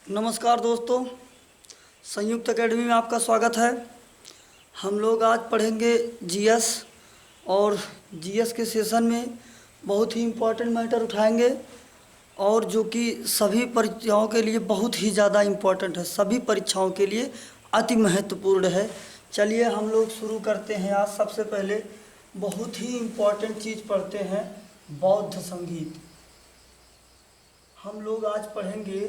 नमस्कार दोस्तों, संयुक्त एकेडमी में आपका स्वागत है। हम लोग आज पढ़ेंगे जीएस और जीएस के सेशन में बहुत ही इम्पोर्टेंट मैटर उठाएंगे और जो कि सभी परीक्षाओं के लिए बहुत ही ज़्यादा इम्पोर्टेंट है, सभी परीक्षाओं के लिए अति महत्वपूर्ण है। चलिए हम लोग शुरू करते हैं। आज सबसे पहले बहुत ही इम्पोर्टेंट चीज़ पढ़ते हैं, बौद्ध संगीत। हम लोग आज पढ़ेंगे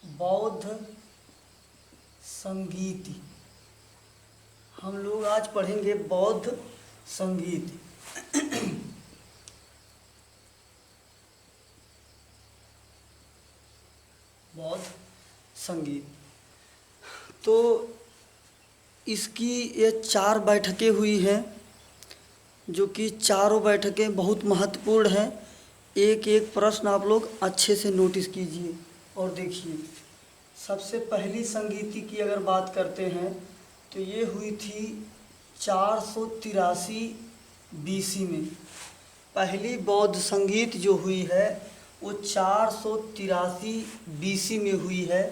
बौद्ध संगीत। हम लोग आज पढ़ेंगे बौद्ध संगीत। बौद्ध संगीत तो इसकी ये 4 बैठकें हुई हैं, जो कि चारों बैठकें बहुत महत्वपूर्ण हैं। एक एक प्रश्न आप लोग अच्छे से नोटिस कीजिए और देखिए। सबसे पहली संगीति की अगर बात करते हैं तो ये हुई थी 483 बीसी में। पहली बौद्ध संगीत जो हुई है वो 483 बीसी में हुई है।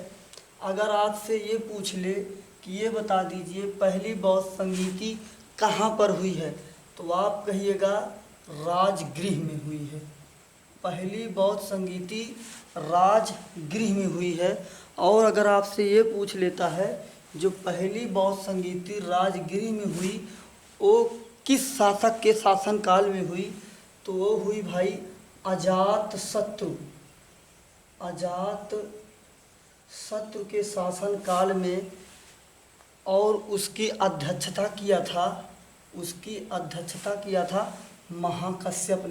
अगर आपसे ये पूछ ले कि ये बता दीजिए पहली बौद्ध संगीति कहाँ पर हुई है, तो आप कहिएगा राजगृह में हुई है। पहली बौद्ध संगीति राजगृह में हुई है। और अगर आपसे ये पूछ लेता है जो पहली बौद्ध संगीति राजगृह में हुई वो किस शासक के शासनकाल में हुई, तो वो हुई भाई अजातशत्रु। अजातशत्रु के शासनकाल में। और उसकी अध्यक्षता किया था महाकश्यप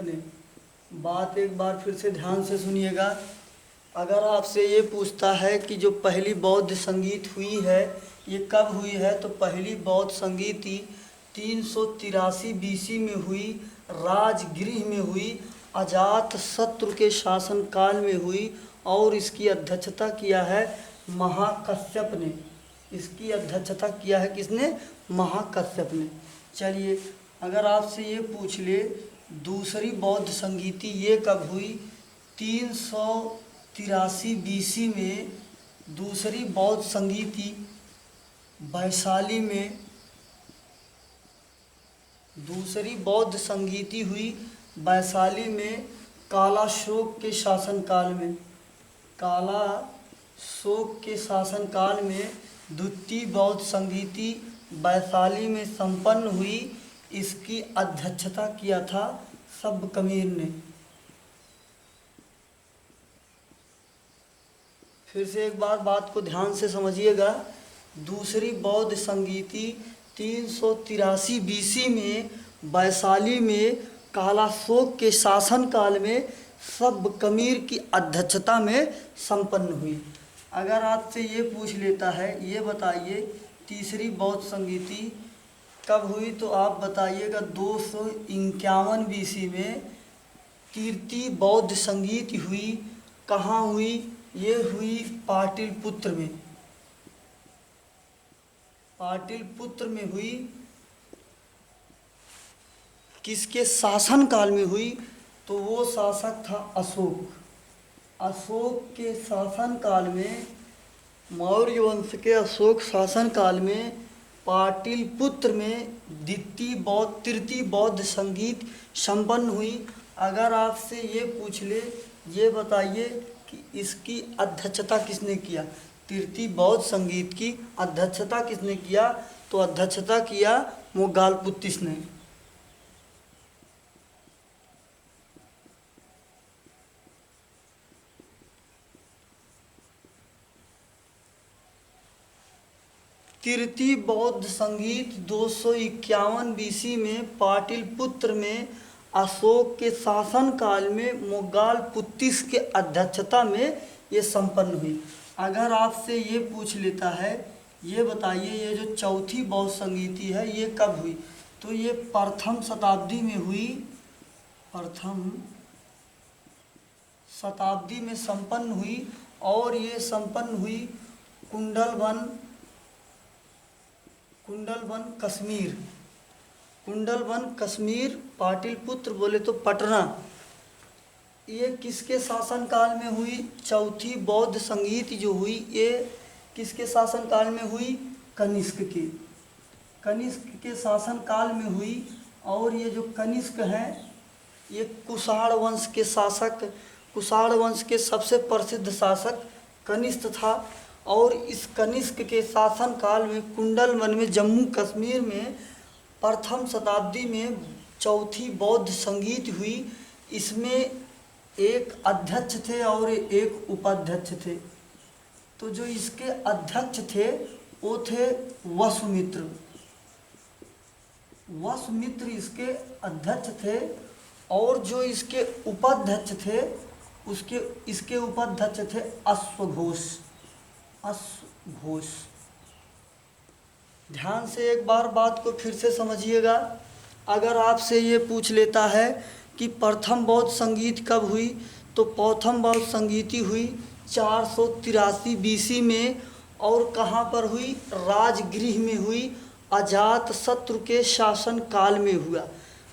ने। बात एक बार फिर से ध्यान से सुनिएगा। अगर आपसे ये पूछता है कि जो पहली बौद्ध संगीत हुई है ये कब हुई है, तो पहली बौद्ध संगीति 383 बीसी में हुई, राजगृह में हुई, अजातशत्रु के शासनकाल में हुई और इसकी अध्यक्षता किया है महाकश्यप ने। इसकी अध्यक्षता किया है किसने? महाकश्यप ने। चलिए अगर आपसे ये पूछ ले दूसरी बौद्ध संगीति ये कब हुई, 383 बीसी में दूसरी बौद्ध संगीति वैशाली में दूसरी बौद्ध संगीति हुई वैशाली में कालाशोक के शासनकाल में। कालाशोक के शासनकाल में द्वितीय बौद्ध संगीति वैशाली में संपन्न हुई। इसकी अध्यक्षता किया था सबकमीर ने। फिर से एक बार बात को ध्यान से समझिएगा। दूसरी बौद्ध संगीति 383 बीसी में वैशाली में कालाशोक के शासनकाल में सबकमीर की अध्यक्षता में संपन्न हुई। अगर आपसे ये पूछ लेता है ये बताइए तीसरी बौद्ध संगीति कब हुई, तो आप बताइएगा 251 बीसी में तृतीय बौद्ध संगीत हुई। कहाँ हुई? ये हुई पाटलिपुत्र में। पाटलिपुत्र में हुई। किसके शासनकाल में हुई? तो वो शासक था अशोक। अशोक के शासनकाल में, मौर्य वंश के अशोक शासनकाल में पाटलिपुत्र में तृतीय बौद्ध संगीत संपन्न हुई। अगर आपसे ये पूछ ले ये बताइए कि इसकी अध्यक्षता किसने किया, तृतीय बौद्ध संगीत की अध्यक्षता किसने किया, तो अध्यक्षता किया मोगलपुत्तिस ने। तृतीय बौद्ध संगीत 251 बीसी में पाटलिपुत्र में अशोक के शासनकाल में मोगलपुत्तिस के अध्यक्षता में ये संपन्न हुई। अगर आपसे ये पूछ लेता है ये बताइए ये जो चौथी बौद्ध संगीति है ये कब हुई, तो ये प्रथम शताब्दी में हुई। प्रथम शताब्दी में संपन्न हुई और ये संपन्न हुई कुंडलवन कश्मीर। कुंडलवन कश्मीर, पाटलिपुत्र बोले तो पटना, ये किसके शासनकाल में हुई? चौथी बौद्ध संगीत जो हुई ये किसके शासनकाल में हुई? कनिष्क के। कनिष्क के शासनकाल में हुई। और ये जो कनिष्क हैं ये कुषाण वंश के शासक, कुषाण वंश के सबसे प्रसिद्ध शासक कनिष्क था। और इस कनिष्क के शासनकाल में कुंडलवन में जम्मू कश्मीर में प्रथम शताब्दी में चौथी बौद्ध संगीत हुई। इसमें एक अध्यक्ष थे और एक उपाध्यक्ष थे। तो जो इसके अध्यक्ष थे वो थे वसुमित्र। वसुमित्र इसके अध्यक्ष थे। और जो इसके उपाध्यक्ष थे इसके उपाध्यक्ष थे अश्वघोष। अश्वघोष। ध्यान से एक बार बात को फिर से समझिएगा। अगर आपसे ये पूछ लेता है कि प्रथम बौद्ध संगीत कब हुई, तो प्रथम बौद्ध संगीति हुई 483 बीसी में। और कहाँ पर हुई? राजगृह में हुई। अजात शत्रु के शासन काल में हुआ।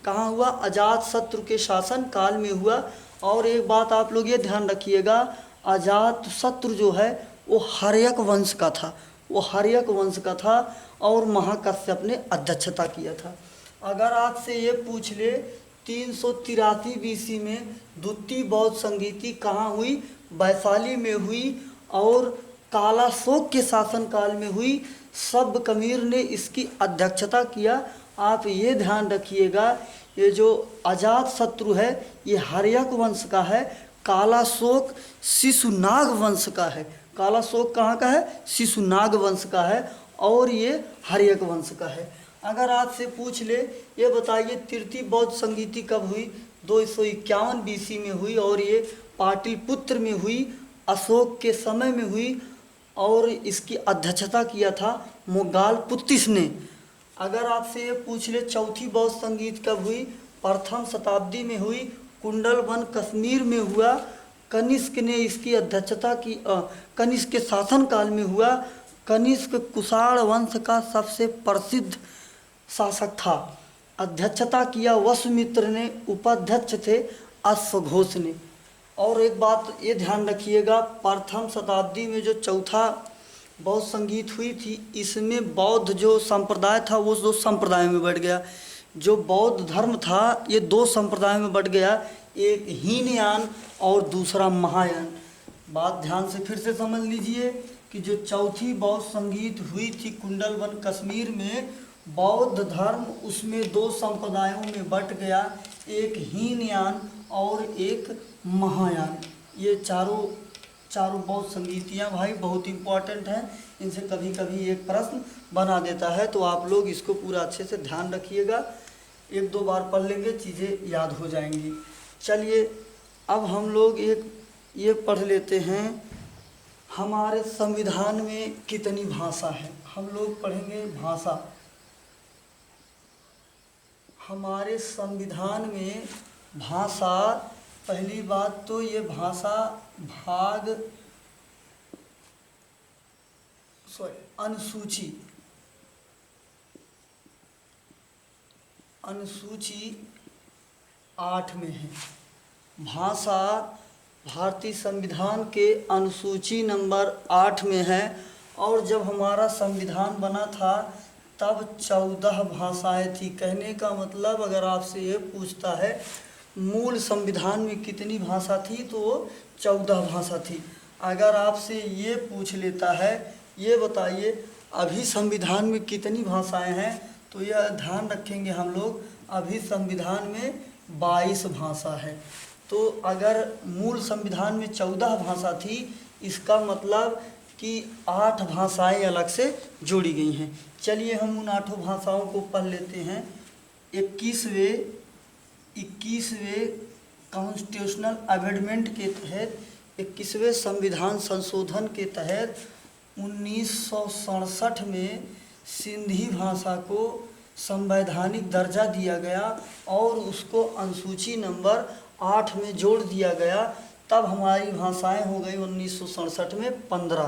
कहाँ हुआ? अजात शत्रु के शासन काल में हुआ। और एक बात आप लोग ये ध्यान रखिएगा, अजात शत्रु जो है वो हर्यक वंश का था। वो हर्यक वंश का था और महाकश्यप ने अध्यक्षता किया था। अगर आपसे ये पूछ ले 383 बीसी में द्वितीय बौद्ध संगीति कहाँ हुई? वैशाली में हुई। और कालाशोक के शासनकाल में हुई। सब कबीर ने इसकी अध्यक्षता किया। आप ये ध्यान रखिएगा, ये जो अजात शत्रु है ये हर्यक वंश का है। कालाशोक शिशुनाग वंश का है। कालाशोक कहाँ का है? शिशुनाग वंश का है। और ये हर्यक वंश का है। अगर आपसे पूछ ले ये बताइए तृतीय बौद्ध संगीति कब हुई? 251 बीसी में हुई। और ये पाटलिपुत्र में हुई, अशोक के समय में हुई। और इसकी अध्यक्षता किया था मोगालपुत्तिस ने। अगर आपसे ये पूछ ले चौथी बौद्ध संगीत कब हुई? प्रथम शताब्दी में हुई। कुंडलवन कश्मीर में हुआ। कनिष्क ने इसकी अध्यक्षता की। कनिष्क के शासनकाल में हुआ। कनिष्क कुषाण वंश का सबसे प्रसिद्ध शासक था। अध्यक्षता किया वसुमित्र ने, उपाध्यक्ष थे अश्वघोष ने। और एक बात ये ध्यान रखिएगा, प्रथम शताब्दी में जो चौथा बौद्ध संगीत हुई थी इसमें बौद्ध जो संप्रदाय था वो 2 संप्रदाय में बढ़ गया। जो बौद्ध धर्म था ये 2 संप्रदाय में बढ़ गया, एक हीनयान और दूसरा महायान। बात ध्यान से फिर से समझ लीजिए कि जो चौथी बौद्ध संगीत हुई थी कुंडलवन कश्मीर में, बौद्ध धर्म उसमें 2 संप्रदायों में बट गया, एक हीनयान और एक महायान। ये चारों बौद्ध संगीतियाँ भाई बहुत इंपॉर्टेंट हैं। इनसे कभी कभी एक प्रश्न बना देता है, तो आप लोग इसको पूरा अच्छे से ध्यान रखिएगा। 1-2 बार पढ़ लेंगे चीज़ें याद हो जाएंगी। चलिए अब हम लोग एक ये पढ़ लेते हैं, हमारे संविधान में कितनी भाषा है। हम लोग पढ़ेंगे भाषा। हमारे संविधान में भाषा, पहली बात तो ये भाषा अनुसूची 8 में है। भाषा भारतीय संविधान के अनुसूची नंबर 8 में है। और जब हमारा संविधान बना था तब 14 भाषाएं थी। कहने का मतलब अगर आपसे ये पूछता है मूल संविधान में कितनी भाषा थी, तो वो 14 भाषा थी। अगर आपसे ये पूछ लेता है ये बताइए अभी संविधान में कितनी भाषाएं हैं, तो यह ध्यान रखेंगे हम लोग, अभी संविधान में 22 भाषा है। तो अगर मूल संविधान में 14 भाषा थी, इसका मतलब कि 8 भाषाएं अलग से जोड़ी गई हैं। चलिए हम उन 8 भाषाओं को पढ़ लेते हैं। 21वें कॉन्स्टिट्यूशनल अमेंडमेंट के तहत, 21वें संविधान संशोधन के तहत 1967 में सिंधी भाषा को संवैधानिक दर्जा दिया गया और उसको अनुसूची नंबर 8 में जोड़ दिया गया। तब हमारी भाषाएं हो गई 1967 में 15।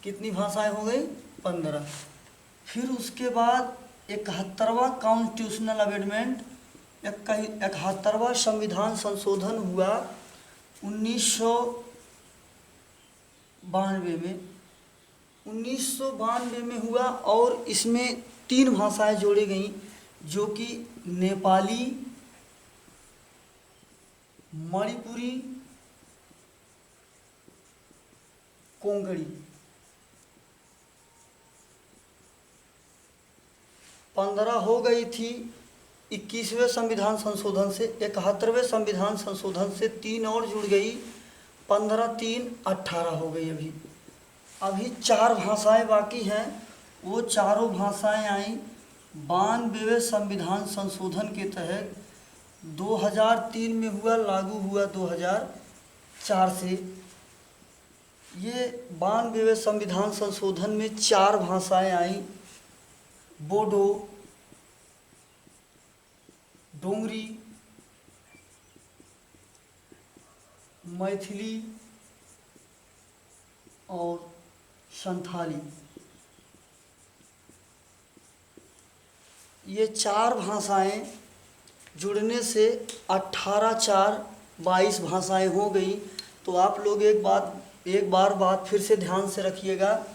कितनी भाषाएं हो गई? 15। फिर उसके बाद 71वां कॉन्स्टिट्यूशनल अमेंडमेंट, 71वां संविधान संशोधन हुआ 1992 में हुआ और इसमें 3 भाषाएं जोड़ी गई, जो कि नेपाली, मणिपुरी, कोंकणी। 15 हो गई थी 21वें संविधान संशोधन से। 71वें संविधान संशोधन से 3 और जुड़ गई, 15 3 18 हो गई। अभी 4 भाषाएं बाकी हैं। वो चारों भाषाएं आई 92वें संविधान संशोधन के तहत। 2003 में हुआ, लागू हुआ 2004 से। ये 92वें संविधान संशोधन में 4 भाषाएं आई, बोडो, डोंगरी, मैथिली और संथाली। ये 4 भाषाएं जुड़ने से 18 4 22 भाषाएं हो गई। तो आप लोग एक बार बात फिर से ध्यान से रखिएगा।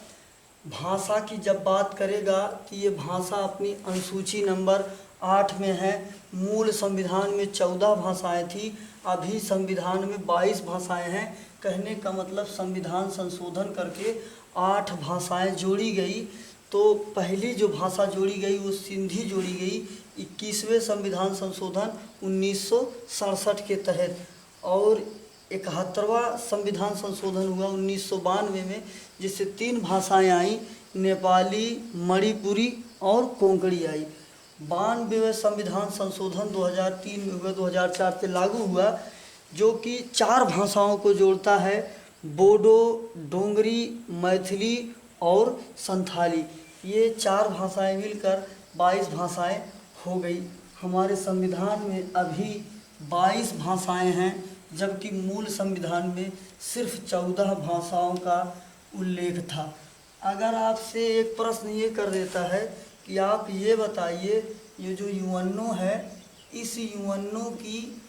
भाषा की जब बात करेगा तो ये भाषा अपनी अनुसूची नंबर 8 में है। मूल संविधान में 14 भाषाएं थी, अभी संविधान में 22 भाषाएं हैं। कहने का मतलब संविधान संशोधन करके 8 भाषाएं जोड़ी गई। तो पहली जो भाषा जोड़ी गई वो सिंधी जोड़ी गई 21वें संविधान संशोधन 1967 के तहत, और 71वां संविधान संशोधन हुआ 1992 में, जिससे 3 भाषाएं आई, नेपाली, मणिपुरी और कोंकणी आई। 92वें संविधान संशोधन 2003 में हुआ, 2004 से लागू हुआ, जो कि 4 भाषाओं को जोड़ता है, बोडो, डोंगरी, मैथिली और संथाली। ये 4 भाषाएं मिलकर 22 भाषाएं हो गई। हमारे संविधान में अभी 22 भाषाएं हैं, जबकि मूल संविधान में सिर्फ 14 भाषाओं का उल्लेख था। अगर आपसे एक प्रश्न ये कर देता है कि आप ये बताइए, ये जो यूएनओ है, इस यूएनओ की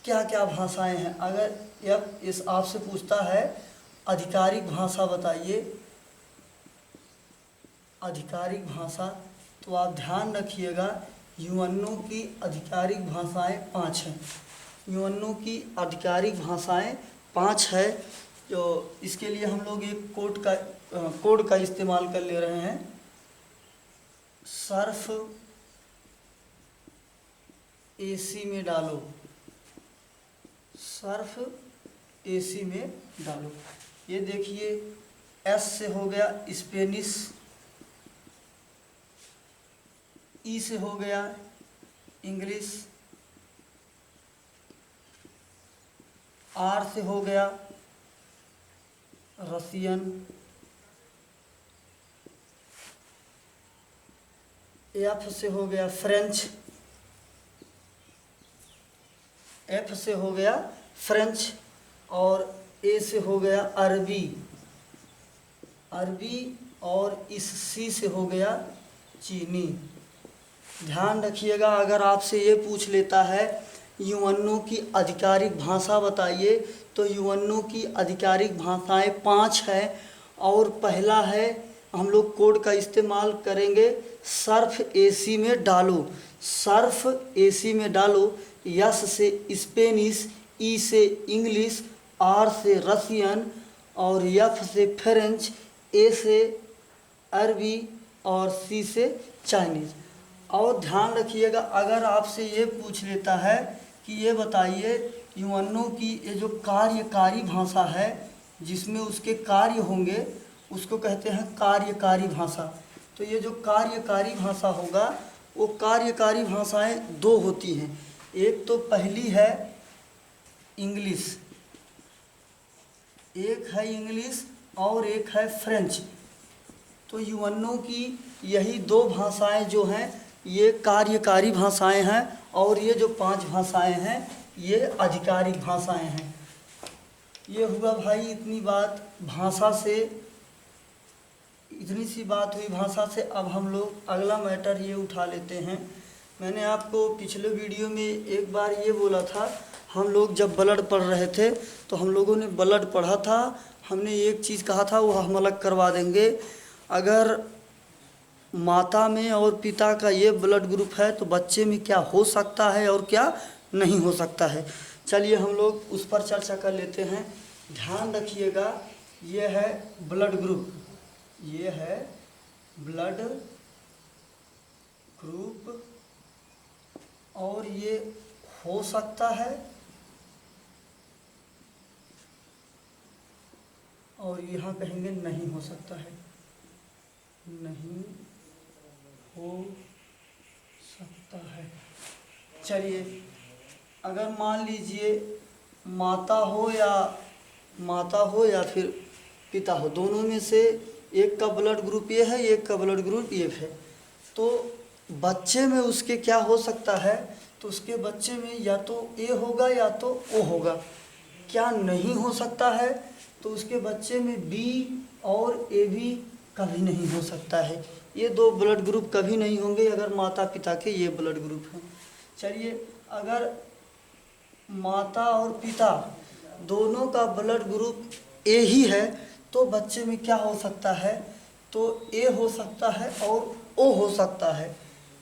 क्या क्या भाषाएं हैं। अगर इस आपसे पूछता है आधिकारिक भाषा बताइए, आधिकारिक भाषा, तो आप ध्यान रखिएगा यूएनओ की आधिकारिक भाषाएं 5 हैं। यूएनओ की आधिकारिक भाषाएं 5 है। जो इसके लिए हम लोग एक कोड का इस्तेमाल कर ले रहे हैं। सर्फ एसी में डालो, सर्फ एसी में डालो। ये देखिए, एस से हो गया स्पेनिश, ई से हो गया इंग्लिश, आर से हो गया रसियन, एफ से हो गया फ्रेंच, एफ से हो गया फ्रेंच, और ए से हो गया अरबी, और इस सी से हो गया चीनी। ध्यान रखिएगा, अगर आपसे ये पूछ लेता है यूएनओ की आधिकारिक भाषा बताइए, तो यूएनओ की आधिकारिक भाषाएं 5 है। और पहला है, हम लोग कोड का इस्तेमाल करेंगे, सर्फ एसी में डालो, सर्फ एसी में डालो। एस से स्पेनिश, ई से इंग्लिश, आर से रसियन, और एफ से फ्रेंच, ए से अरबी, और सी से चाइनीज़। और ध्यान रखिएगा, अगर आपसे ये पूछ लेता है कि ये बताइए यूएनओ की ये जो कार्यकारी भाषा है, जिसमें उसके कार्य होंगे, उसको कहते हैं कार्यकारी भाषा। तो ये जो कार्यकारी भाषा होगा, वो कार्यकारी भाषाएं 2 होती हैं। एक तो पहली है इंग्लिश, एक है इंग्लिश और एक है फ्रेंच। तो यूएनओ की यही 2 भाषाएं जो हैं, ये कार्यकारी भाषाएं हैं, और ये जो 5 भाषाएं हैं, ये आधिकारिक भाषाएं हैं। ये हुआ भाई इतनी बात भाषा से, इतनी सी बात हुई भाषा से। अब हम लोग अगला मैटर ये उठा लेते हैं। मैंने आपको पिछले वीडियो में एक बार ये बोला था हम लोग जब ब्लड पढ़ रहे थे तो हम लोगों ने ब्लड पढ़ा था, हमने एक चीज़ कहा था वो हम अलग करवा देंगे। अगर माता में और पिता का ये ब्लड ग्रुप है तो बच्चे में क्या हो सकता है और क्या नहीं हो सकता है। चलिए हम लोग उस पर चर्चा कर लेते हैं। ध्यान रखिएगा, ये है ब्लड ग्रुप, ये है ब्लड ग्रुप, और ये हो सकता है और यहाँ कहेंगे नहीं हो सकता है, नहीं हो सकता है। चलिए अगर मान लीजिए माता हो या फिर पिता हो, दोनों में से एक का ब्लड ग्रुप ये है, एक का ब्लड ग्रुप ये है, तो बच्चे में उसके क्या हो सकता है, तो उसके बच्चे में या तो ए होगा या तो ओ होगा। क्या नहीं हो सकता है, तो उसके बच्चे में बी और ए बी कभी नहीं हो सकता है। ये दो ब्लड ग्रुप कभी नहीं होंगे अगर माता पिता के ये ब्लड ग्रुप हैं। चलिए अगर माता और पिता दोनों का ब्लड ग्रुप ए ही है तो बच्चे में क्या हो सकता है, तो ए हो सकता है और ओ हो सकता है,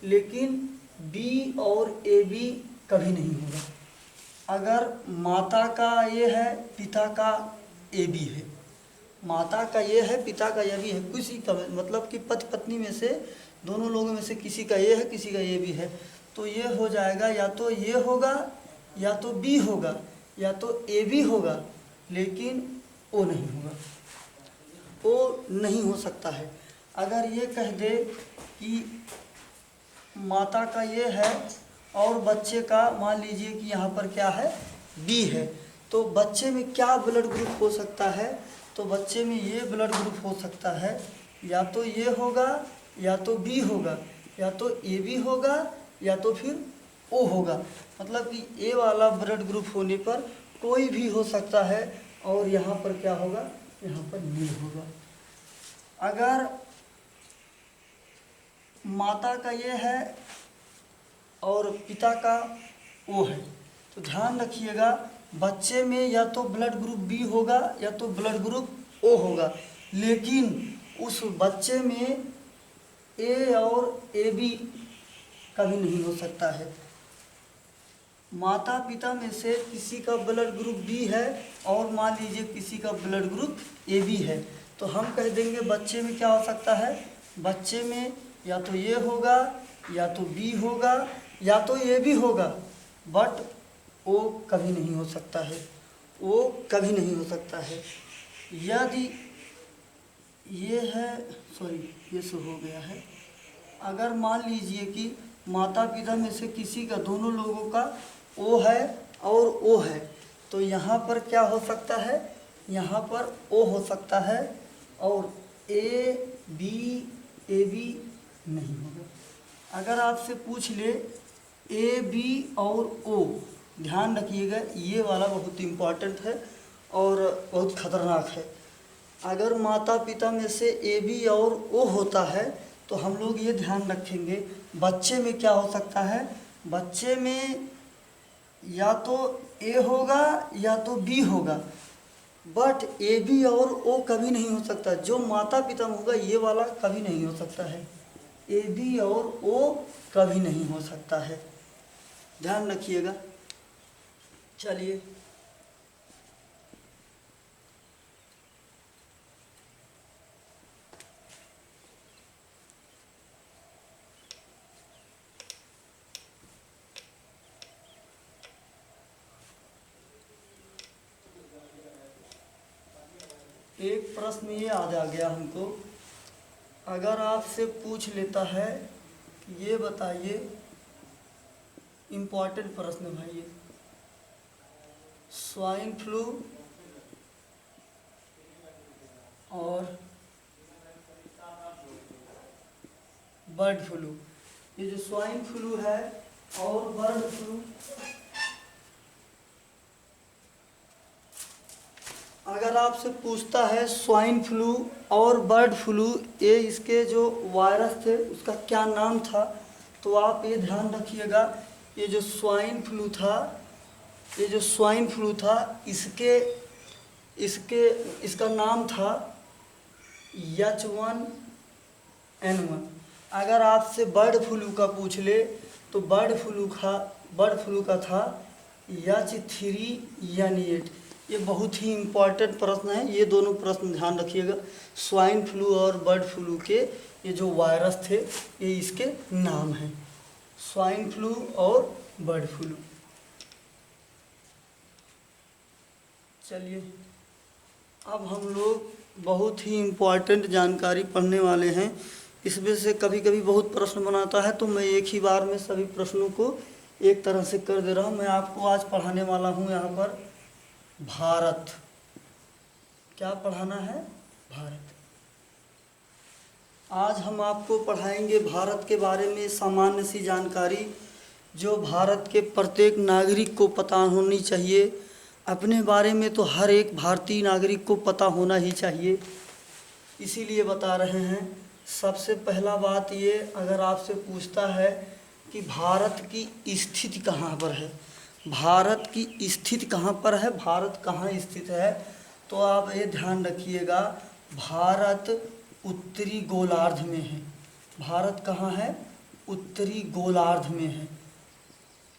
लेकिन बी और ए बी कभी नहीं होगा। अगर माता का ये है, पिता का ए बी है, माता का ये है, पिता का ये भी है, किसी का मतलब कि पति पत्नी में से दोनों लोगों में से किसी का ये है, किसी का ये भी है, तो ये हो जाएगा या तो ये होगा या तो बी होगा या तो ए बी होगा, लेकिन ओ नहीं होगा, ओ नहीं हो सकता है। अगर ये कह दे कि माता का ये है और बच्चे का मान लीजिए कि यहाँ पर क्या है, बी है, तो बच्चे में क्या ब्लड ग्रुप हो सकता है, तो बच्चे में ये ब्लड ग्रुप हो सकता है, या तो ये होगा या तो बी होगा या तो ए बी होगा या तो फिर ओ होगा। मतलब कि ए वाला ब्लड ग्रुप होने पर कोई भी हो सकता है और यहाँ पर क्या होगा, यहाँ पर नहीं होगा। अगर माता का ये है और पिता का ओ है, तो ध्यान रखिएगा बच्चे में या तो ब्लड ग्रुप बी होगा या तो ब्लड ग्रुप ओ होगा, लेकिन उस बच्चे में ए और ए बी कभी नहीं हो सकता है। माता पिता में से किसी का ब्लड ग्रुप बी है और मान लीजिए किसी का ब्लड ग्रुप ए बी है, तो हम कह देंगे बच्चे में क्या हो सकता है, बच्चे में या तो ये होगा या तो बी होगा या तो ए भी होगा, बट ओ कभी नहीं हो सकता है, ओ कभी नहीं हो सकता है। यदि ये है, सॉरी ये सो हो गया है, अगर मान लीजिए कि माता पिता में से किसी का, दोनों लोगों का ओ है और ओ है, तो यहाँ पर क्या हो सकता है, यहाँ पर ओ हो सकता है और ए बी नहीं होगा। अगर आपसे पूछ ले ए बी और ओ, ध्यान रखिएगा ये वाला बहुत इम्पॉर्टेंट है और बहुत ख़तरनाक है। अगर माता पिता में से ए बी और ओ होता है तो हम लोग ये ध्यान रखेंगे बच्चे में क्या हो सकता है, बच्चे में या तो ए होगा या तो बी होगा, बट ए बी और ओ कभी नहीं हो सकता। जो माता पिता में होगा ये वाला कभी नहीं हो सकता है, ए बी और ओ कभी नहीं हो सकता है, ध्यान रखिएगा। चलिए एक प्रश्न ये याद आ गया हमको, अगर आपसे पूछ लेता है कि ये बताइए, इम्पॉर्टेंट प्रश्न भाई, ये स्वाइन फ्लू और बर्ड फ्लू, ये जो स्वाइन फ्लू है और बर्ड फ्लू, अगर आपसे पूछता है स्वाइन फ्लू और बर्ड फ्लू, ये इसके जो वायरस थे उसका क्या नाम था, तो आप ये ध्यान रखिएगा, ये जो स्वाइन फ्लू था ये जो स्वाइन फ्लू था इसके इसके इसका नाम था H1N1। अगर आपसे बर्ड फ्लू का पूछ ले तो बर्ड फ्लू का था H3N8। ये बहुत ही इम्पोर्टेंट प्रश्न है, ये दोनों प्रश्न ध्यान रखिएगा। स्वाइन फ्लू और बर्ड फ्लू के ये जो वायरस थे ये इसके नाम हैं, स्वाइन फ्लू और बर्ड फ्लू। चलिए अब हम लोग बहुत ही इम्पोर्टेंट जानकारी पढ़ने वाले हैं। इसमें से कभी कभी बहुत प्रश्न बनाता है तो मैं एक ही बार में सभी प्रश्नों को एक तरह से कर दे रहा हूँ। मैं आपको आज पढ़ाने वाला हूँ यहाँ पर भारत। क्या पढ़ाना है? भारत। आज हम आपको पढ़ाएंगे भारत के बारे में सामान्य सी जानकारी जो भारत के प्रत्येक नागरिक को पता होनी चाहिए। अपने बारे में तो हर एक भारतीय नागरिक को पता होना ही चाहिए, इसीलिए बता रहे हैं। सबसे पहला बात ये, अगर आपसे पूछता है कि भारत की स्थिति कहाँ पर है, भारत की स्थिति कहाँ पर है, भारत कहाँ स्थित है, तो आप ये ध्यान रखिएगा, भारत उत्तरी गोलार्ध में है। भारत कहाँ है? उत्तरी गोलार्ध में है।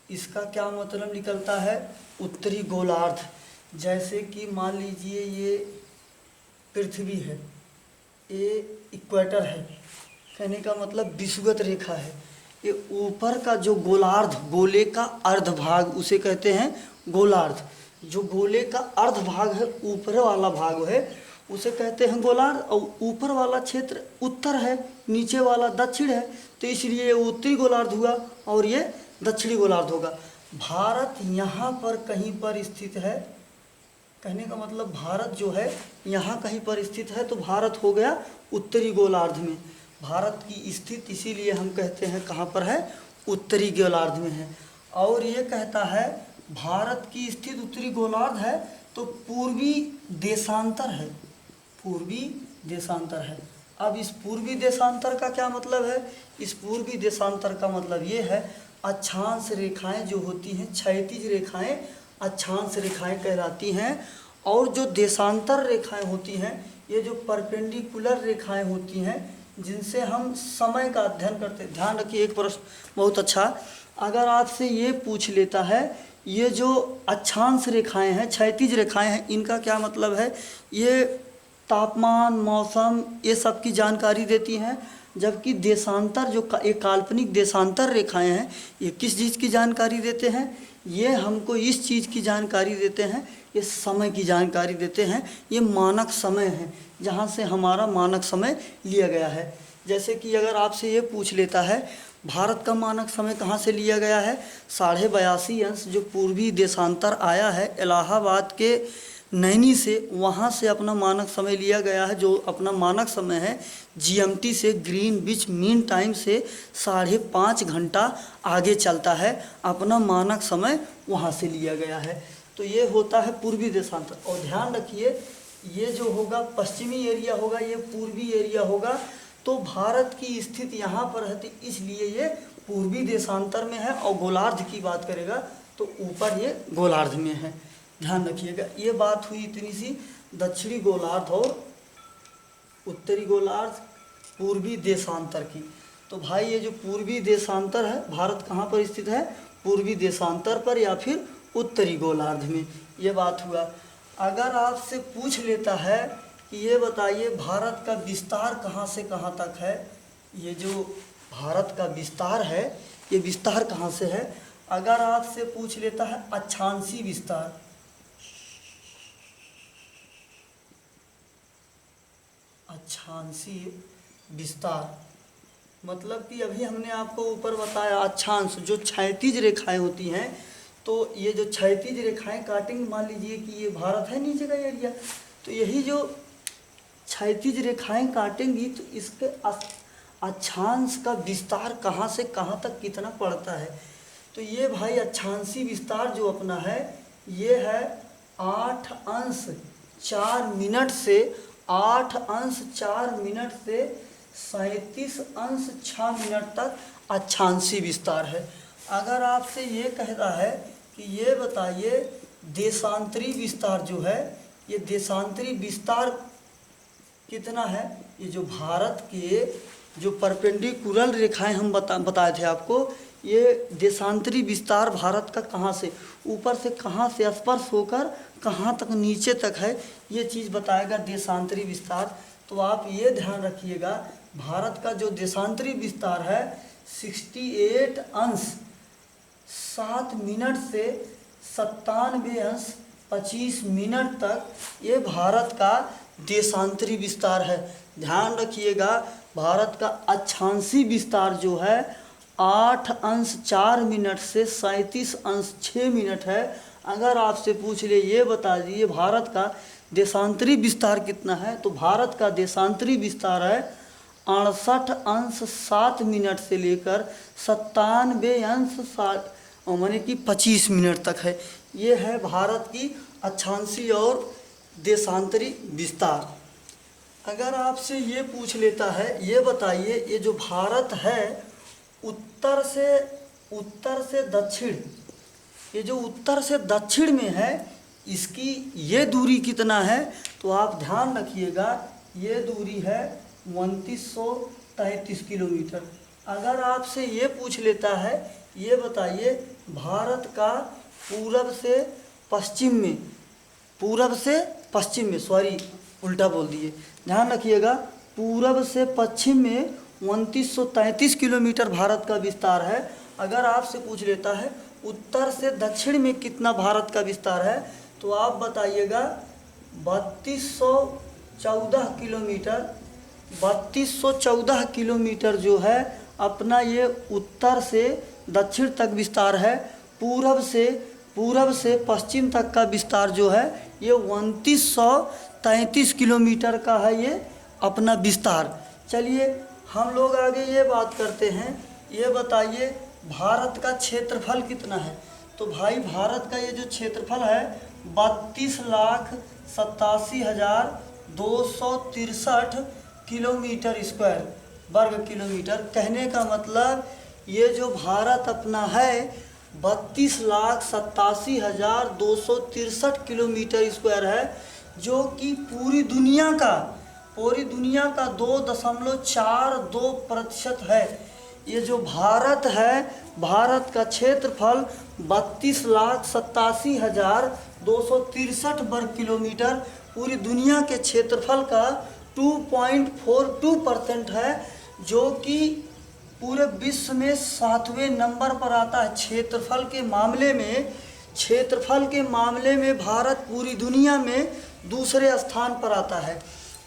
इसका क्या मतलब निकलता है? उत्तरी गोलार्ध। जैसे कि मान लीजिए ये पृथ्वी है, ये इक्वेटर है, कहने का मतलब विषुवत रेखा है। ये ऊपर का जो गोलार्ध, गोले का अर्ध भाग उसे कहते हैं गोलार्ध। जो गोले का अर्ध भाग है, ऊपर वाला भाग है, उसे कहते हैं गोलार्ध। और ऊपर वाला क्षेत्र उत्तर है, नीचे वाला दक्षिण है, तो इसलिए ये उत्तरी गोलार्ध हुआ और ये दक्षिणी गोलार्ध होगा। भारत यहाँ पर कहीं पर स्थित है, कहने का मतलब भारत जो है यहाँ कहीं पर स्थित है, तो भारत हो गया उत्तरी गोलार्ध में। भारत की स्थिति इसीलिए हम कहते हैं कहाँ पर है? उत्तरी गोलार्ध में है। और ये कहता है भारत की स्थिति उत्तरी गोलार्ध है तो पूर्वी देशांतर है, पूर्वी देशांतर है। अब इस पूर्वी देशांतर का क्या मतलब है? इस पूर्वी देशांतर का मतलब ये है, अक्षांश रेखाएं जो होती हैं, क्षैतिज रेखाएं अक्षांश रेखाएं कहलाती हैं, और जो देशांतर रेखाएं होती हैं, ये जो परपेंडिकुलर रेखाएं होती हैं जिनसे हम समय का अध्ययन करते हैं। ध्यान रखिए, एक प्रश्न बहुत अच्छा, अगर आपसे ये पूछ लेता है ये जो अक्षांश रेखाएं हैं, क्षैतिज रेखाएं हैं, इनका क्या मतलब है? ये तापमान, मौसम, ये सब की जानकारी देती हैं। जबकि देशांतर जो एक काल्पनिक देशांतर रेखाएं हैं, ये किस चीज़ की जानकारी देते हैं? ये हमको इस चीज़ की जानकारी देते हैं, ये समय की जानकारी देते हैं। ये मानक समय है, जहाँ से हमारा मानक समय लिया गया है। जैसे कि अगर आपसे ये पूछ लेता है भारत का मानक समय कहाँ से लिया गया है, 82.5 अंश जो पूर्वी देशांतर आया है इलाहाबाद के नैनी से, वहाँ से अपना मानक समय लिया गया है। जो अपना मानक समय है जीएमटी से, ग्रीनविच मीन टाइम से 5.5 घंटा आगे चलता है, अपना मानक समय वहाँ से लिया गया है। तो ये होता है पूर्वी देशांतर। और ध्यान रखिए, ये जो होगा पश्चिमी एरिया होगा, ये पूर्वी एरिया होगा। तो भारत की स्थिति यहाँ पर है, तो इसलिए ये पूर्वी देशांतर में है। और गोलार्ध की बात करेगा तो ऊपर ये गोलार्ध में है। ध्यान रखिएगा, ये बात हुई इतनी सी दक्षिणी गोलार्ध और उत्तरी गोलार्ध, पूर्वी देशांतर की। तो भाई ये जो पूर्वी देशांतर है, भारत कहाँ पर स्थित है? पूर्वी देशांतर पर या फिर उत्तरी गोलार्ध में। ये बात हुआ। अगर आपसे पूछ लेता है कि ये बताइए भारत का विस्तार कहाँ से कहाँ तक है, ये जो भारत का विस्तार है ये विस्तार कहाँ से है? अगर आपसे पूछ लेता है अक्षांशी विस्तार, अक्षांशीय विस्तार मतलब कि अभी हमने आपको ऊपर बताया अक्षांश जो क्षैतिज रेखाएं होती हैं, तो ये जो क्षैतिज रेखाएं काटेंगे, मान लीजिए कि ये भारत है नीचे का एरिया, तो यही जो क्षैतिज रेखाएं काटेंगी तो इसके अक्षांश का विस्तार कहाँ से कहाँ तक कितना पड़ता है। तो ये भाई अक्षांशी विस्तार जो अपना है ये है 8 अंश 4 मिनट से 37 अंश 6 मिनट तक अक्षांशी विस्तार है। अगर आपसे ये कहता है कि ये बताइए देशांतरी विस्तार जो है, ये देशांतरी विस्तार कितना है। ये जो भारत के जो परपेंडिकुलर रेखाएं हम बताए थे आपको, ये देशांतरी विस्तार भारत का कहाँ से ऊपर से कहाँ से स्पर्श होकर कहाँ तक नीचे तक है, ये चीज़ बताएगा देशांतरी विस्तार। तो आप ये ध्यान रखिएगा, भारत का जो देशांतरी विस्तार है 68 अंश 7 मिनट से 97 अंश 25 मिनट तक ये भारत का देशांतरी विस्तार है। ध्यान रखिएगा, भारत का अक्षांशी विस्तार जो है 8 अंश 4 मिनट से 37 अंश 6 मिनट है। अगर आपसे पूछ ले ये बता दीजिए भारत का देशांतरी विस्तार कितना है, तो भारत का देशांतरी विस्तार है 68 अंश 7 मिनट से लेकर 97 अंश माने कि 25 मिनट तक है। ये है भारत की अक्षांशी और देशांतरी विस्तार। अगर आपसे ये पूछ लेता है, ये बताइए ये जो भारत है उत्तर से दक्षिण, ये जो उत्तर से दक्षिण में है इसकी ये दूरी कितना है, तो आप ध्यान रखिएगा ये दूरी है 2933 किलोमीटर। अगर आपसे ये पूछ लेता है, ये बताइए भारत का पूरब से पश्चिम में सॉरी उल्टा बोल दिए, ध्यान रखिएगा, पूरब से पश्चिम में 2933 किलोमीटर भारत का विस्तार है। अगर आपसे पूछ लेता है उत्तर से दक्षिण में कितना भारत का विस्तार है, तो आप बताइएगा 3214 किलोमीटर जो है अपना ये उत्तर से दक्षिण तक विस्तार है। पूरब से पश्चिम तक का विस्तार जो है ये 2933 किलोमीटर का है ये अपना विस्तार। चलिए हम लोग आगे ये बात करते हैं, ये बताइए भारत का क्षेत्रफल कितना है। तो भाई भारत का ये जो क्षेत्रफल है 32,87,263 किलोमीटर स्क्वायर वर्ग किलोमीटर। कहने का मतलब ये जो भारत अपना है 32,87,263 किलोमीटर स्क्वायर है, जो कि पूरी दुनिया का 2.42% है। ये जो भारत है, भारत का क्षेत्रफल 32,87,263 वर्ग किलोमीटर पूरी दुनिया के क्षेत्रफल का 2.42% है, जो कि पूरे विश्व में 7वें नंबर पर आता है क्षेत्रफल के मामले में भारत पूरी दुनिया में दूसरे स्थान पर आता है।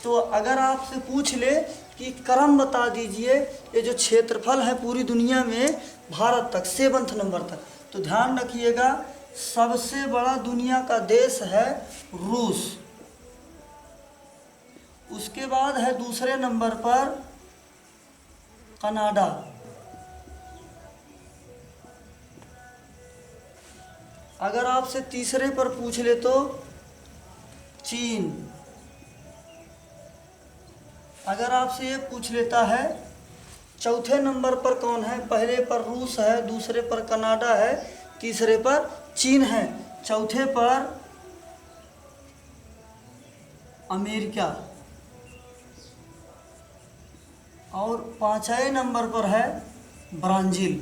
तो अगर आपसे पूछ ले कि क्रम बता दीजिए ये जो क्षेत्रफल है पूरी दुनिया में भारत तक 7वें नंबर तक, तो ध्यान रखिएगा सबसे बड़ा दुनिया का देश है रूस, उसके बाद है दूसरे नंबर पर कनाडा, अगर आपसे तीसरे पर पूछ ले तो चीन, अगर आपसे ये पूछ लेता है चौथे नंबर पर कौन है, पहले पर रूस है, दूसरे पर कनाडा है, तीसरे पर चीन है, चौथे पर अमेरिका और 5वें नंबर पर है ब्राज़ील।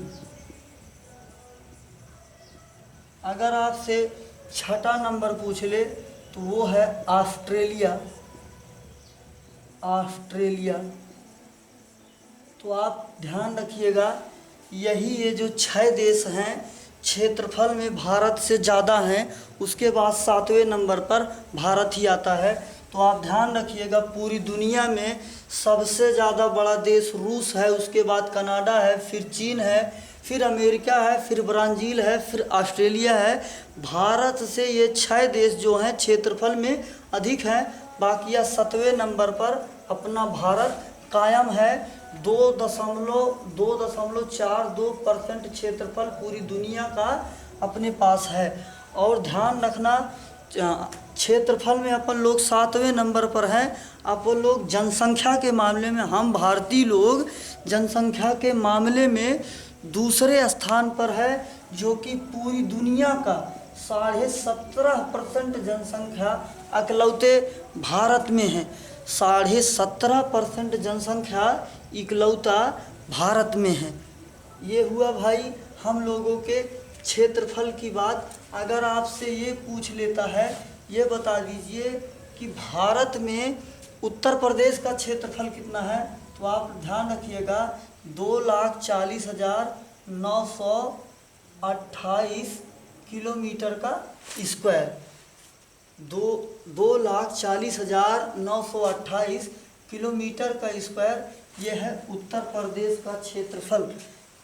अगर आपसे छठा नंबर पूछ ले तो वो है ऑस्ट्रेलिया। तो आप ध्यान रखिएगा यही ये जो 6 देश हैं क्षेत्रफल में भारत से ज़्यादा हैं, उसके बाद 7वें नंबर पर भारत ही आता है। तो आप ध्यान रखिएगा पूरी दुनिया में सबसे ज़्यादा बड़ा देश रूस है, उसके बाद कनाडा है, फिर चीन है, फिर अमेरिका है, फिर ब्राज़ील है, फिर ऑस्ट्रेलिया है। भारत से ये 6 देश जो हैं क्षेत्रफल में अधिक हैं, बाकी 7वें नंबर पर अपना भारत कायम है। 2.42% क्षेत्रफल पूरी दुनिया का अपने पास है। और ध्यान रखना क्षेत्रफल में अपन लोग 7वें नंबर पर हैं। अपन लोग जनसंख्या के मामले में, हम भारतीय लोग जनसंख्या के मामले में दूसरे स्थान पर है, जो कि पूरी दुनिया का 17.5% जनसंख्या इकलौते भारत में है। 17.5% जनसंख्या इकलौता भारत में है। ये हुआ भाई हम लोगों के क्षेत्रफल की बात। अगर आपसे ये पूछ लेता है, ये बता दीजिए कि भारत में उत्तर प्रदेश का क्षेत्रफल कितना है, तो आप ध्यान रखिएगा 2,40,928 किलोमीटर का स्क्वायर। 2,40,928 किलोमीटर का स्क्वायर, ये है उत्तर प्रदेश का क्षेत्रफल।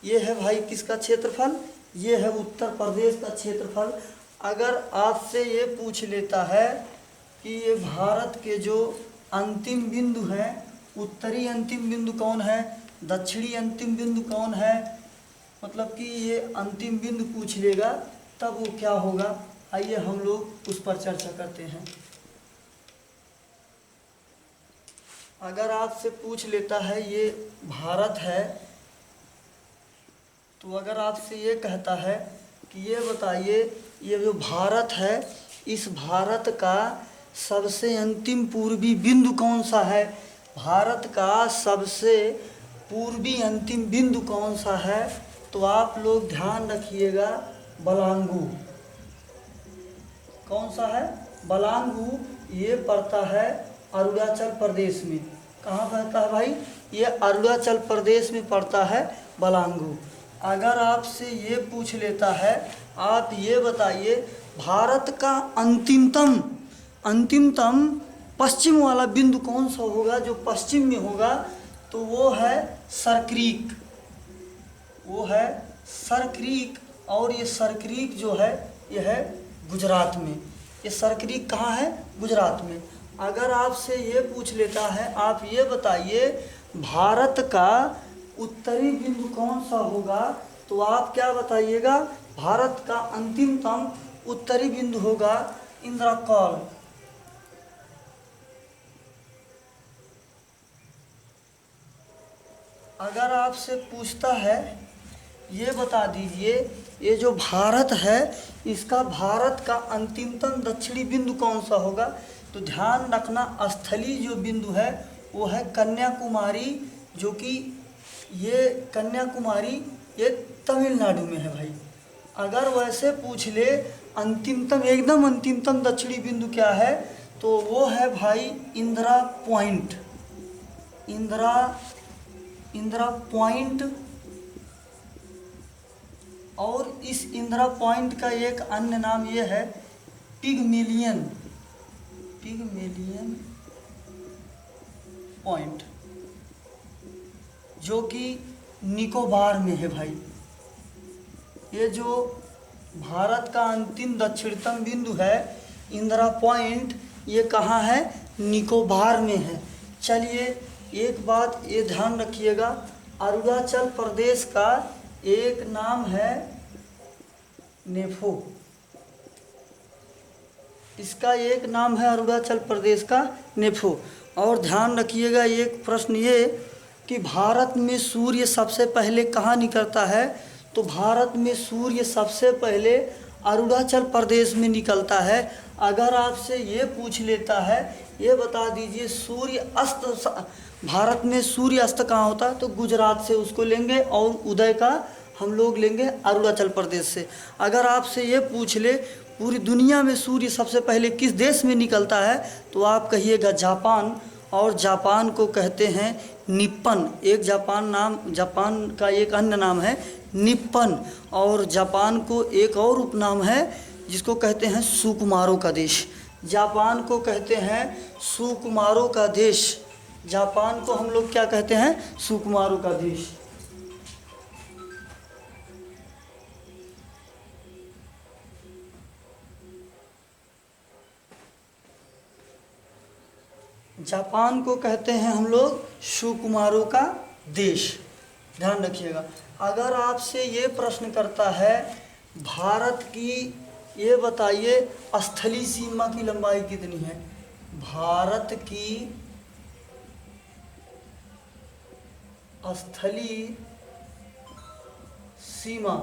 ये है भाई किसका क्षेत्रफल, ये है उत्तर प्रदेश का क्षेत्रफल। अगर आपसे ये पूछ लेता है कि ये भारत के जो अंतिम बिंदु हैं, उत्तरी अंतिम बिंदु कौन है, दक्षिणी अंतिम बिंदु कौन है, मतलब कि ये अंतिम बिंदु पूछ लेगा तब वो क्या होगा, आइए हम लोग उस पर चर्चा करते हैं। अगर आपसे पूछ लेता है ये भारत है, तो अगर आपसे ये कहता है कि ये बताइए ये जो भारत है, इस भारत का सबसे अंतिम पूर्वी बिंदु कौन सा है, भारत का सबसे पूर्वी अंतिम बिंदु कौन सा है, तो आप लोग ध्यान रखिएगा बलांगू। कौन सा है, बलांगू। ये पड़ता है अरुणाचल प्रदेश में। कहाँ पड़ता है भाई, ये अरुणाचल प्रदेश में पड़ता है बलांगू। अगर आपसे ये पूछ लेता है, आप ये बताइए भारत का अंतिमतम पश्चिम वाला बिंदु कौन सा होगा, जो पश्चिम में होगा, तो वो है सरक्रीक। वो है सरक्रीक, और ये सरक्रीक जो है ये है गुजरात में। ये सरक्रीक कहाँ है, गुजरात में। अगर आपसे ये पूछ लेता है, आप ये बताइए भारत का उत्तरी बिंदु कौन सा होगा, तो आप क्या बताइएगा, भारत का अंतिमतम उत्तरी बिंदु होगा इंद्रकौल। अगर आपसे पूछता है ये बता दीजिए ये जो भारत है, इसका भारत का अंतिमतम दक्षिणी बिंदु कौन सा होगा, तो ध्यान रखना स्थलीय जो बिंदु है वो है कन्याकुमारी, जो कि ये कन्याकुमारी ये तमिलनाडु में है भाई। अगर वैसे पूछ ले अंतिमतम एकदम अंतिमतम दक्षिणी बिंदु क्या है, तो वो है भाई इंदिरा पॉइंट। इंदिरा पॉइंट। और इस इंदिरा पॉइंट का एक अन्य नाम ये है पिगमेलियन पॉइंट, जो कि निकोबार में है भाई। ये जो भारत का अंतिम दक्षिणतम बिंदु है इंदिरा पॉइंट, ये कहाँ है, निकोबार में है। चलिए एक बात ये ध्यान रखिएगा, अरुणाचल प्रदेश का एक नाम है नेफो। इसका एक नाम है अरुणाचल प्रदेश का नेफो। और ध्यान रखिएगा एक प्रश्न ये कि भारत में सूर्य सबसे पहले कहाँ निकलता है, तो भारत में सूर्य सबसे पहले अरुणाचल प्रदेश में निकलता है। अगर आपसे ये पूछ लेता है, ये बता दीजिए सूर्य अस्त, भारत में सूर्य अस्त कहाँ होता है, तो गुजरात से उसको लेंगे, और उदय का हम लोग लेंगे अरुणाचल प्रदेश से। अगर आपसे ये पूछ ले पूरी दुनिया में सूर्य सबसे पहले किस देश में निकलता है, तो आप कहिएगा जापान। और जापान को कहते हैं निप्पन। एक जापान का एक अन्य नाम है निप्पन। और जापान को एक और उपनाम है जिसको कहते हैं सुकुमारों का देश। जापान को कहते हैं सुकुमारों का देश। जापान को हम लोग क्या कहते हैं, सुकुमारों का देश। जापान को कहते हैं हम लोग सुकुमारों का देश। ध्यान रखिएगा। अगर आपसे ये प्रश्न करता है भारत की, ये बताइए स्थलीय सीमा की लंबाई कितनी है, भारत की स्थलीय सीमा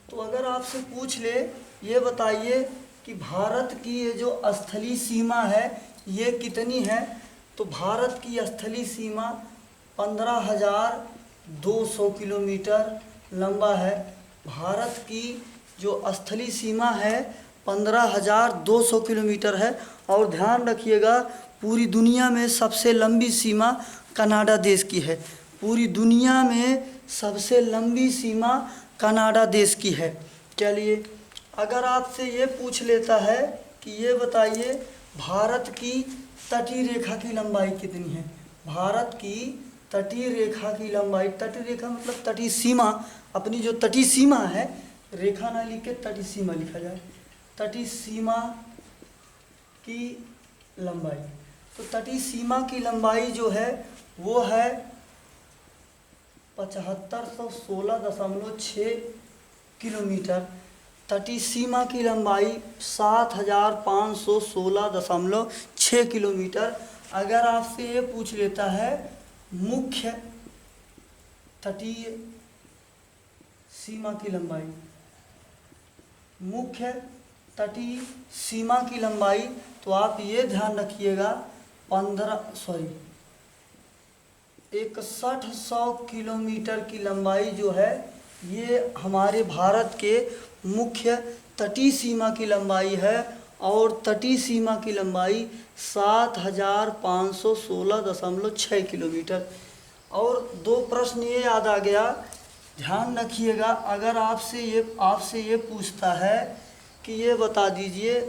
तो अगर आपसे पूछ ले, ये बताइए कि भारत की ये जो स्थलीय सीमा है ये कितनी है, तो भारत की स्थलीय सीमा 15,200 किलोमीटर लंबा है। भारत की जो स्थलीय सीमा है 15,200 किलोमीटर है। और ध्यान रखिएगा, पूरी दुनिया में सबसे लंबी सीमा कनाडा देश की है। पूरी दुनिया में सबसे लंबी सीमा कनाडा देश की है। चलिए, अगर आपसे ये पूछ लेता है कि ये बताइए भारत की तटीय रेखा की लंबाई कितनी है। भारत की तटीय रेखा की लंबाई, तटीय रेखा मतलब तटीय सीमा, अपनी जो तटीय सीमा है, रेखा ना लिख के तटीय सीमा लिखा जाए, तटीय सीमा की लंबाई। तो तटीय सीमा की लंबाई जो है वो है 7516.6 किलोमीटर। तटीय सीमा की लंबाई 7516.6 किलोमीटर। अगर आपसे ये पूछ लेता है मुख्य तटीय सीमा की लंबाई, मुख्य तटीय सीमा की लंबाई, तो आप ये ध्यान रखिएगा 6100 किलोमीटर की लंबाई जो है ये हमारे भारत के मुख्य तटीय सीमा की लंबाई है। और तटीय सीमा की लंबाई 7516.6 किलोमीटर। और दो प्रश्न ये याद आ गया, ध्यान रखिएगा। अगर आपसे ये पूछता है कि ये बता दीजिए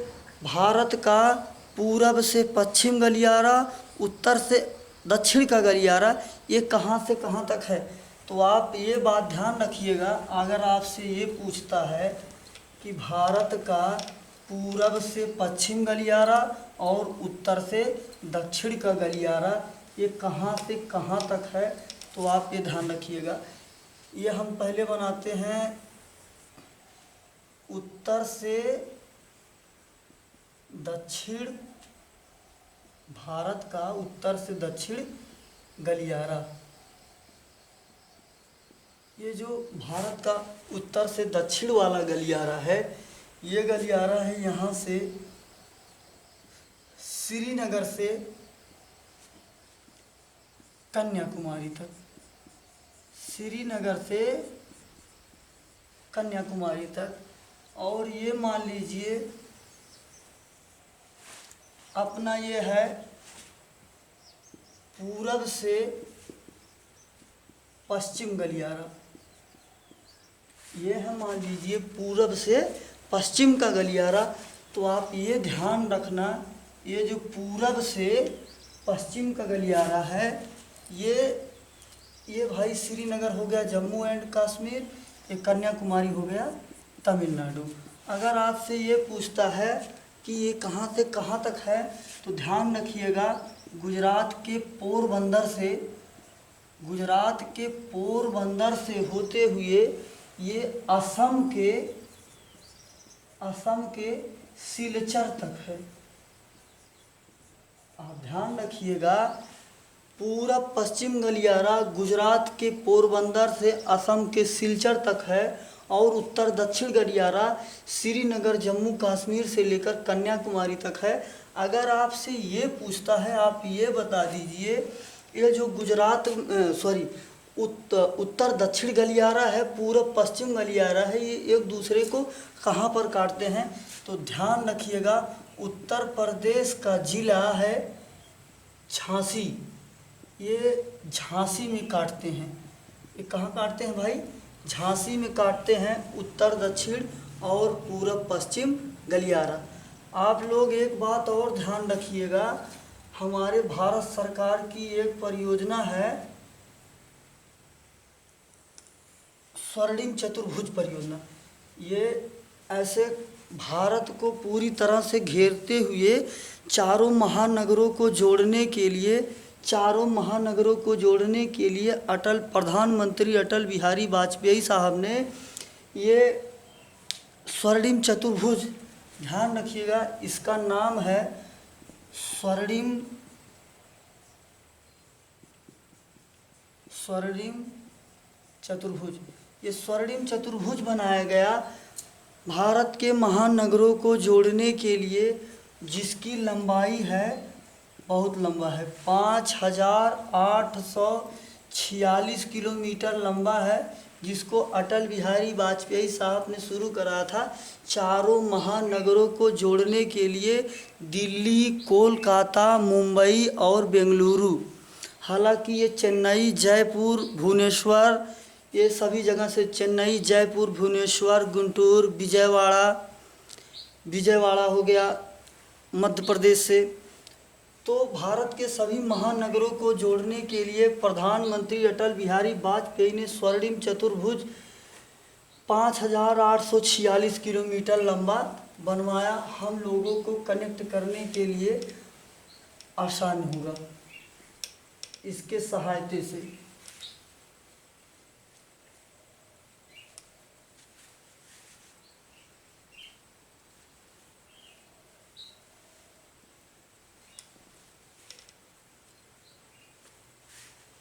भारत का पूरब से पश्चिम गलियारा, उत्तर से दक्षिण का गलियारा ये कहाँ से कहाँ तक है, तो आप ये बात ध्यान रखिएगा। अगर आपसे ये पूछता है कि भारत का पूरब से पश्चिम गलियारा और उत्तर से दक्षिण का गलियारा ये कहाँ से कहाँ तक है, तो आप ये ध्यान रखिएगा। ये हम पहले बनाते हैं उत्तर से दक्षिण, भारत का उत्तर से दक्षिण गलियारा। ये जो भारत का उत्तर से दक्षिण वाला गलियारा है, ये गलियारा है यहाँ से श्रीनगर से कन्याकुमारी तक, श्रीनगर से कन्याकुमारी तक। और ये मान लीजिए अपना ये है पूरब से पश्चिम गलियारा, ये है मान लीजिए पूरब से पश्चिम का गलियारा। तो आप ये ध्यान रखना, ये जो पूरब से पश्चिम का गलियारा है ये भाई श्रीनगर हो गया जम्मू एंड कश्मीर, ये कन्याकुमारी हो गया तमिलनाडु। अगर आपसे ये पूछता है कि ये कहाँ से कहाँ तक है, तो ध्यान रखिएगा गुजरात के पोरबंदर से होते हुए ये असम के सिलचर तक है। आप ध्यान रखिएगा, पूरा पश्चिम गलियारा गुजरात के पोरबंदर से असम के सिलचर तक है। और उत्तर दक्षिण गलियारा श्रीनगर जम्मू कश्मीर से लेकर कन्याकुमारी तक है। अगर आपसे ये पूछता है, आप ये बता दीजिए ये जो उत्तर दक्षिण गलियारा है, पूर्व पश्चिम गलियारा है, ये एक दूसरे को कहाँ पर काटते हैं, तो ध्यान रखिएगा उत्तर प्रदेश का जिला है झांसी, ये झांसी में काटते हैं। ये कहाँ काटते हैं भाई? झांसी में काटते हैं उत्तर दक्षिण और पूर्व पश्चिम गलियारा। आप लोग एक बात और ध्यान रखिएगा, हमारे भारत सरकार की एक परियोजना है स्वर्णिम चतुर्भुज परियोजना। ये ऐसे भारत को पूरी तरह से घेरते हुए चारों महानगरों को जोड़ने के लिए प्रधानमंत्री अटल बिहारी वाजपेयी साहब ने ये स्वर्णिम चतुर्भुज, ध्यान रखिएगा इसका नाम है स्वर्णिम चतुर्भुज। ये स्वर्णिम चतुर्भुज बनाया गया भारत के महानगरों को जोड़ने के लिए, जिसकी लंबाई है, बहुत लंबा है, 5,846 किलोमीटर लंबा है, जिसको अटल बिहारी वाजपेयी साहब ने शुरू करा था चारों महानगरों को जोड़ने के लिए, दिल्ली, कोलकाता, मुंबई और बेंगलुरु। हालांकि ये चेन्नई, जयपुर, भुवनेश्वर, ये सभी जगह से, चेन्नई, जयपुर, भुवनेश्वर, गुंटूर, विजयवाड़ा हो गया मध्य प्रदेश से। तो भारत के सभी महानगरों को जोड़ने के लिए प्रधानमंत्री अटल बिहारी वाजपेयी ने स्वर्णिम चतुर्भुज 5,846 किलोमीटर लंबा बनवाया। हम लोगों को कनेक्ट करने के लिए आसान होगा इसके सहायता से।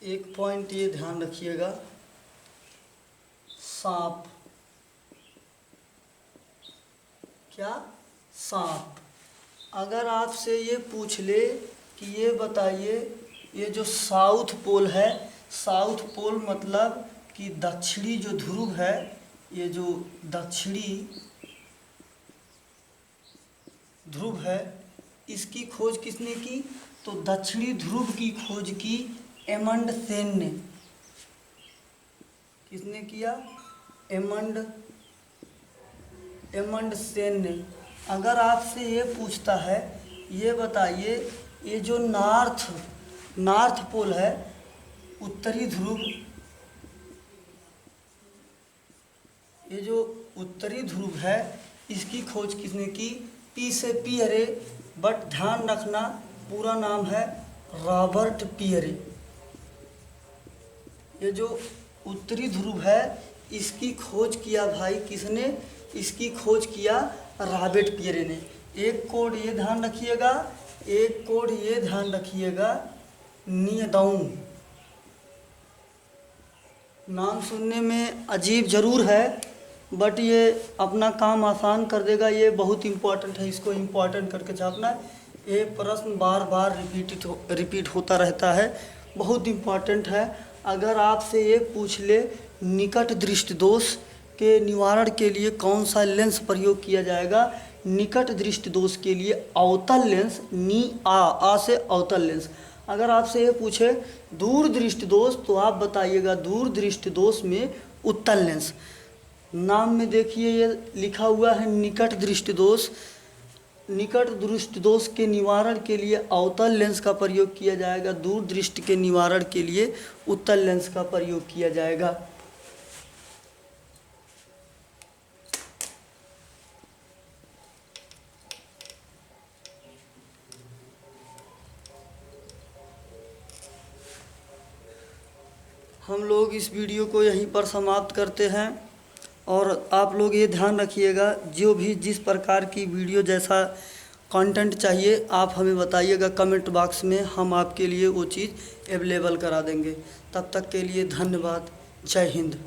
एक पॉइंट ये ध्यान रखिएगा, सांप, क्या सांप। अगर आपसे ये पूछ ले कि ये बताइए, ये जो साउथ पोल है, साउथ पोल मतलब कि दक्षिणी जो ध्रुव है, ये जो दक्षिणी ध्रुव है, इसकी खोज किसने की? तो दक्षिणी ध्रुव की खोज की एमंड सेन ने। किसने किया? एमंड सेन ने। अगर आपसे ये पूछता है, ये बताइए, ये जो नॉर्थ पोल है, उत्तरी ध्रुव, ये जो उत्तरी ध्रुव है, इसकी खोज किसने की? पी से पियरे, बट ध्यान रखना पूरा नाम है रॉबर्ट पियरे। ये जो उत्तरी ध्रुव है, इसकी खोज किया भाई किसने? इसकी खोज किया रॉबर्ट पियरे ने। एक कोड ये ध्यान रखिएगा, नियदाउंग। नाम सुनने में अजीब ज़रूर है, बट ये अपना काम आसान कर देगा। ये बहुत इम्पोर्टेंट है, इसको इम्पोर्टेंट करके छापना। ये प्रश्न बार बार रिपीट होता रहता है, बहुत इम्पोर्टेंट है। अगर आपसे ये पूछ ले निकट दृष्टि दोष के निवारण के लिए कौन सा लेंस प्रयोग किया जाएगा? निकट दृष्टि दोष के लिए अवतल लेंस, आ से अवतल लेंस। अगर आपसे ये पूछे दूर दृष्टि दोष, तो आप बताइएगा दूर दृष्टि दोष में उत्तल लेंस। नाम में देखिए ये लिखा हुआ है निकट दृष्टि दोष। निकट दृष्टि दोष के निवारण के लिए अवतल लेंस का प्रयोग किया जाएगा, दूर दृष्टि के निवारण के लिए उत्तल लेंस का प्रयोग किया जाएगा। हम लोग इस वीडियो को यहीं पर समाप्त करते हैं, और आप लोग ये ध्यान रखिएगा, जो भी जिस प्रकार की वीडियो जैसा कंटेंट चाहिए आप हमें बताइएगा कमेंट बॉक्स में, हम आपके लिए वो चीज़ अवेलेबल करा देंगे। तब तक के लिए धन्यवाद। जय हिंद।